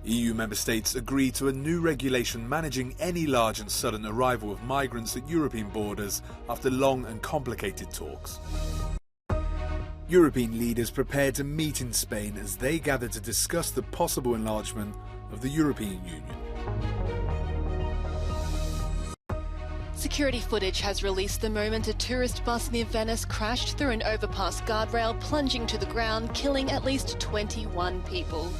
EU member states agreed to a new regulation managing any large and sudden arrival of migrants at European borders after long and complicated talks. European leaders prepared to meet in Spain as they gathered to discuss the possible enlargement of the European Union. Security footage has released the moment a tourist bus near Venice crashed through an overpass guardrail, plunging to the ground, killing at least 21 people.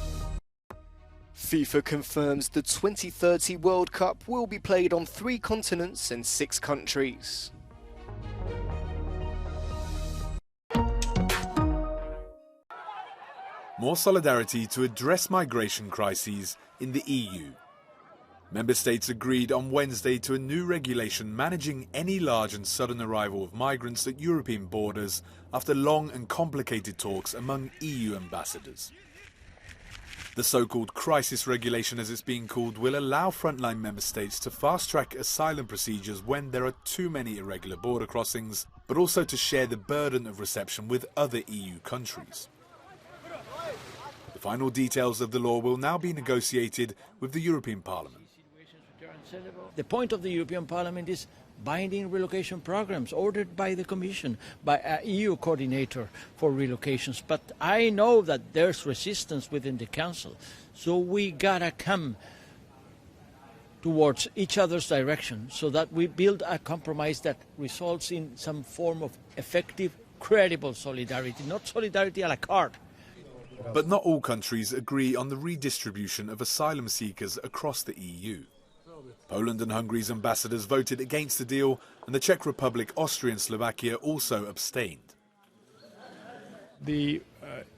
FIFA confirms the 2030 World Cup will be played on 3 continents and 6 countries. More solidarity to address migration crises in the EU. Member states agreed on Wednesday to a new regulation managing any large and sudden arrival of migrants at European borders after long and complicated talks among EU ambassadors. The so-called crisis regulation, as it's being called, will allow frontline member states to fast-track asylum procedures when there are too many irregular border crossings, but also to share the burden of reception with other EU countries. The final details of the law will now be negotiated with the European Parliament. The point of the European Parliament is binding relocation programs ordered by the Commission, by an EU coordinator for relocations. But I know that there's resistance within the Council, so we gotta come towards each other's direction so that we build a compromise that results in some form of effective, credible solidarity, not solidarity à la carte. But not all countries agree on the redistribution of asylum seekers across the EU. Poland and Hungary's ambassadors voted against the deal, and the Czech Republic, Austria and Slovakia also abstained. The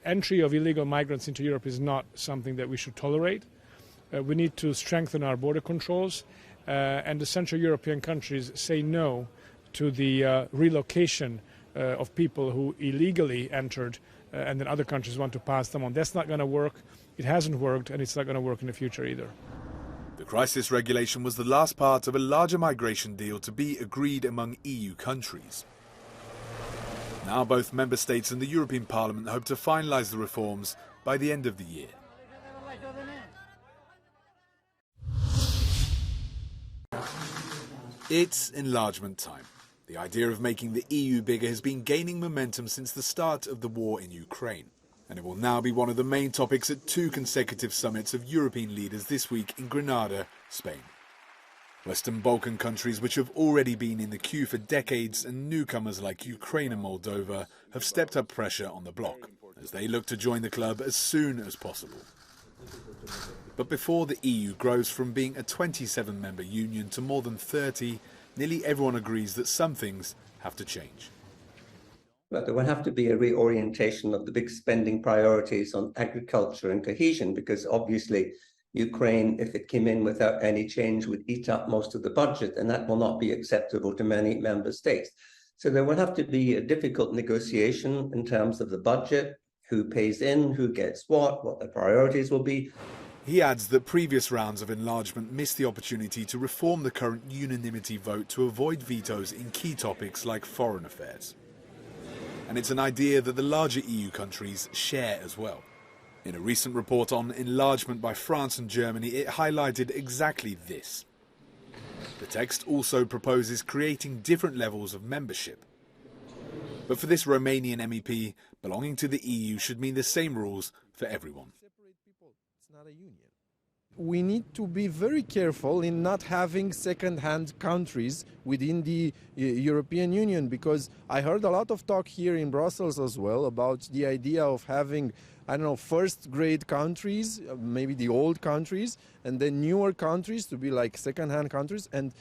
entry of illegal migrants into Europe is not something that we should tolerate. We need to strengthen our border controls, and the Central European countries say no to the relocation of people who illegally entered and then other countries want to pass them on. That's not going to work. It hasn't worked, and it's not going to work in the future either. The crisis regulation was the last part of a larger migration deal to be agreed among EU countries. Now both member states and the European Parliament hope to finalise the reforms by the end of the year. It's enlargement time. The idea of making the EU bigger has been gaining momentum since the start of the war in Ukraine, and it will now be one of the main topics at 2 consecutive summits of European leaders this week in Granada, Spain. Western Balkan countries, which have already been in the queue for decades, and newcomers like Ukraine and Moldova have stepped up pressure on the bloc, as they look to join the club as soon as possible. But before the EU grows from being a 27-member union to more than 30, nearly everyone agrees that some things have to change. But there will have to be a reorientation of the big spending priorities on agriculture and cohesion, because obviously Ukraine, if it came in without any change, would eat up most of the budget, and that will not be acceptable to many member states. So there will have to be a difficult negotiation in terms of the budget, who pays in, who gets what the priorities will be. He adds that previous rounds of enlargement missed the opportunity to reform the current unanimity vote to avoid vetoes in key topics like foreign affairs. And it's an idea that the larger EU countries share as well. In a recent report on enlargement by France and Germany, it highlighted exactly this. The text also proposes creating different levels of membership. But for this Romanian MEP, belonging to the EU should mean the same rules for everyone. We need to be very careful in not having second-hand countries within the European Union, because I heard a lot of talk here in Brussels as well about the idea of having, I don't know, first-grade countries, maybe the old countries, and then newer countries to be like second-hand countries, and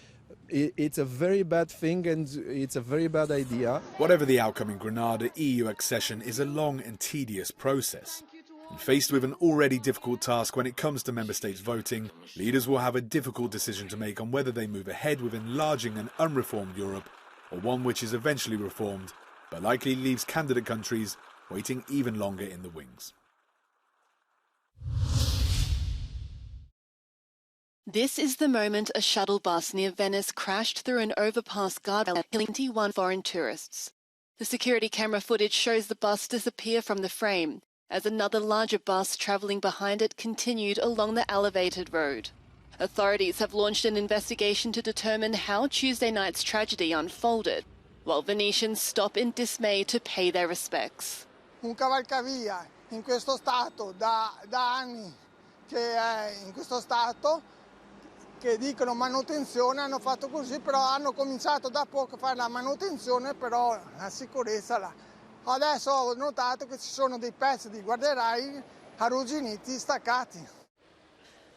it's a very bad thing and it's a very bad idea. Whatever the outcome in Granada, EU accession is a long and tedious process. And faced with an already difficult task when it comes to member states voting, leaders will have a difficult decision to make on whether they move ahead with enlarging an unreformed Europe, or one which is eventually reformed, but likely leaves candidate countries waiting even longer in the wings. This is the moment a shuttle bus near Venice crashed through an overpass guardrail, killing 21 foreign tourists. The security camera footage shows the bus disappear from the frame. as another larger bus travelling behind it continued along the elevated road. Authorities have launched an investigation to determine how Tuesday night's tragedy unfolded, while Venetians stop in dismay to pay their respects. Un cavalcavia in questo stato da anni che è in questo stato, che dicono manutenzione, hanno fatto così, però hanno cominciato da poco a fare la manutenzione, però la sicurezza là. Adesso ho notato che ci sono dei pezzi di guardarai arrugginiti, staccati.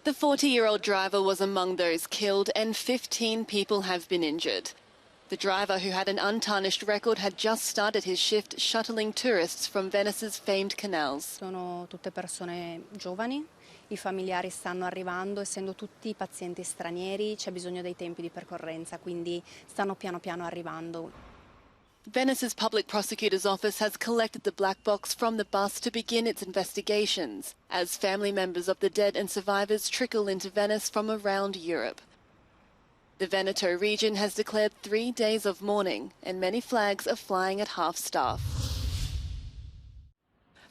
The 40-year-old driver was among those killed and 15 people have been injured. The driver, who had an untarnished record, had just started his shift shuttling tourists from Venice's famed canals. Sono tutte persone giovani, i familiari stanno arrivando, essendo tutti pazienti stranieri c'è bisogno dei tempi di percorrenza, quindi stanno piano piano arrivando. Venice's public prosecutor's office has collected the black box from the bus to begin its investigations, as family members of the dead and survivors trickle into Venice from around Europe. The Veneto region has declared 3 days of mourning, and many flags are flying at half-staff.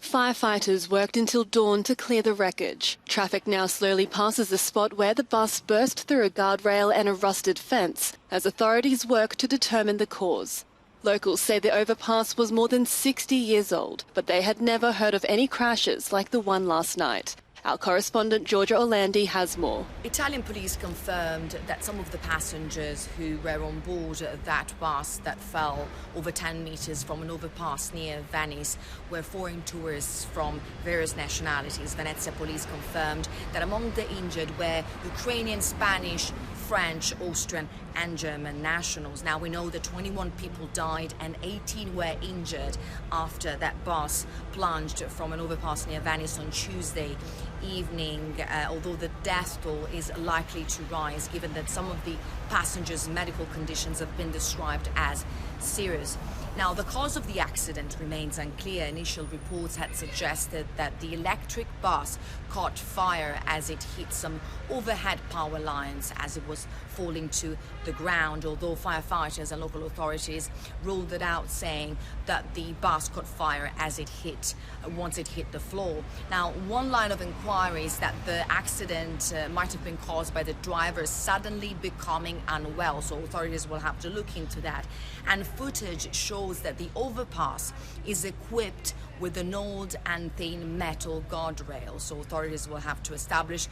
Firefighters worked until dawn to clear the wreckage. Traffic now slowly passes the spot where the bus burst through a guardrail and a rusted fence, as authorities work to determine the cause. Locals say the overpass was more than 60 years old, but they had never heard of any crashes like the one last night. Our correspondent Georgia Orlandi has more. Italian police confirmed that some of the passengers who were on board that bus that fell over 10 meters from an overpass near Venice were foreign tourists from various nationalities. Venezia police confirmed that among the injured were Ukrainian, Spanish, French, Austrian and German nationals. Now we know that 21 people died and 18 were injured after that bus plunged from an overpass near Venice on Tuesday evening, although the death toll is likely to rise given that some of the passengers' medical conditions have been described as serious. Now, the cause of the accident remains unclear. Initial reports had suggested that the electric bus caught fire as it hit some overhead power lines as it was falling to the ground, although firefighters and local authorities ruled it out, saying that the bus caught fire as it hit, once it hit the floor. Now, one line of inquiry is that the accident might have been caused by the driver suddenly becoming unwell, so authorities will have to look into that. And footage shows that the overpass is equipped with an old and thin metal guardrail, so authorities will have to establish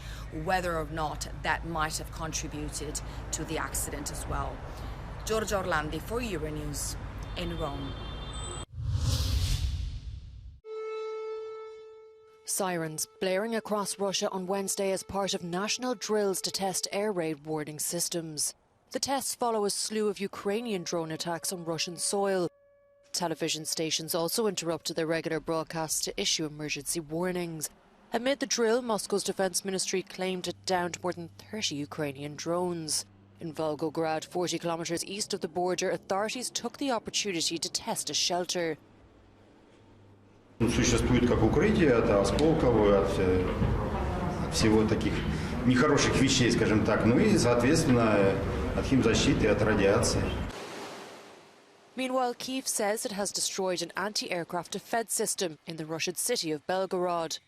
whether or not that might have contributed to the accident as well. Giorgia Orlandi for Euronews in Rome. Sirens blaring across Russia on Wednesday as part of national drills to test air raid warning systems. The tests follow a slew of Ukrainian drone attacks on Russian soil. Television stations also interrupted their regular broadcasts to issue emergency warnings. Amid the drill, Moscow's defence ministry claimed it downed more than 30 Ukrainian drones. In Volgograd, 40 kilometres east of the border, authorities took the opportunity to test a shelter. Существует как укрытие от осколков, от всего таких нехороших вещей, скажем так, ну и, соответственно, от химзащиты, от радиации. Meanwhile, Kyiv says it has destroyed an anti-aircraft defence system in the Russian city of Belgorod.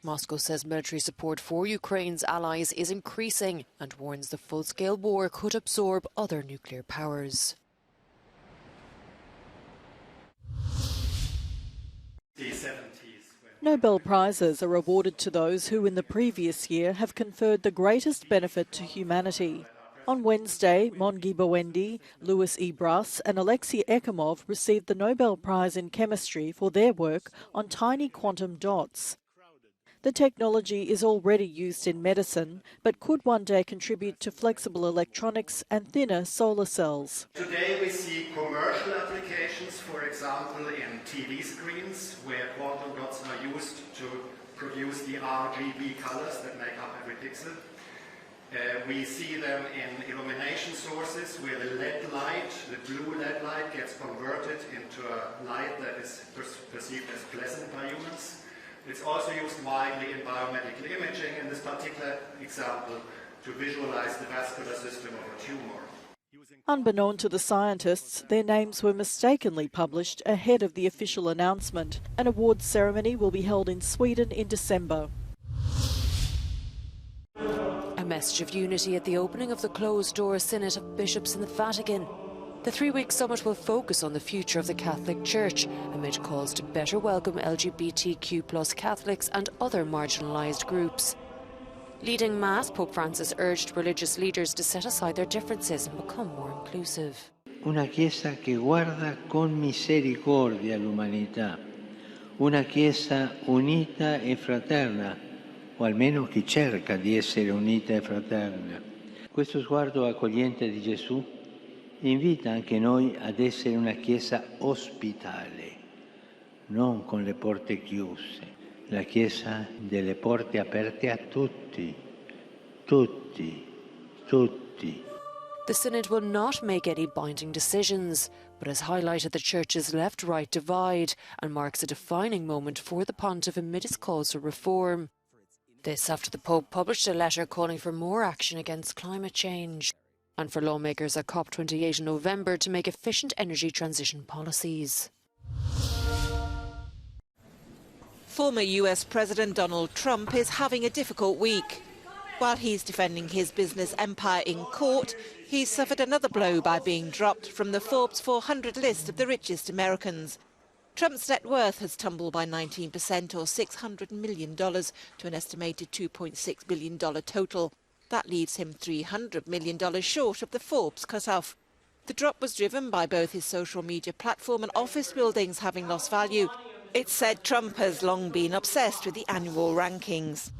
Moscow says military support for Ukraine's allies is increasing and warns the full-scale war could absorb other nuclear powers. Nobel Prizes are awarded to those who in the previous year have conferred the greatest benefit to humanity. On Wednesday, Mongi Bowendi, Louis E. Brass and Alexei Ekimov received the Nobel Prize in Chemistry for their work on tiny quantum dots. The technology is already used in medicine, but could one day contribute to flexible electronics and thinner solar cells. Today we see commercial applications, for example, in TV screens, where quantum dots are used to produce the RGB colors that make up every pixel. We see them in illumination sources, where the LED light, the blue LED light, gets converted into a light that is perceived as pleasant by humans. It's also used widely in biomedical imaging, in this particular example, to visualize the vascular system of a tumor. Unbeknown to the scientists, their names were mistakenly published ahead of the official announcement. An awards ceremony will be held in Sweden in December. A message of unity at the opening of the closed-door Synod of Bishops in the Vatican. The 3-week summit will focus on the future of the Catholic Church amid calls to better welcome LGBTQ+ Catholics and other marginalised groups. Leading Mass, Pope Francis urged religious leaders to set aside their differences and become more inclusive. Una Chiesa che guarda con misericordia l'umanità, una Chiesa unita e fraterna, o almeno che cerca di essere unita e fraterna. Questo sguardo accogliente di Gesù invita anche noi ad essere una Chiesa ospitale, non con le porte chiuse. La Chiesa delle porte aperte a tutti, tutti, tutti. The Synod will not make any binding decisions, but has highlighted the Church's left-right divide and marks a defining moment for the Pontiff amid his calls for reform. This after the Pope published a letter calling for more action against climate change and for lawmakers at COP28 in November to make efficient energy transition policies. Former US President Donald Trump is having a difficult week. While he's defending his business empire in court, he's suffered another blow by being dropped from the Forbes 400 list of the richest Americans. Trump's net worth has tumbled by 19% or $600 million to an estimated $2.6 billion total. That leaves him $300 million short of the Forbes cut-off. The drop was driven by both his social media platform and office buildings having lost value. It's said Trump has long been obsessed with the annual rankings.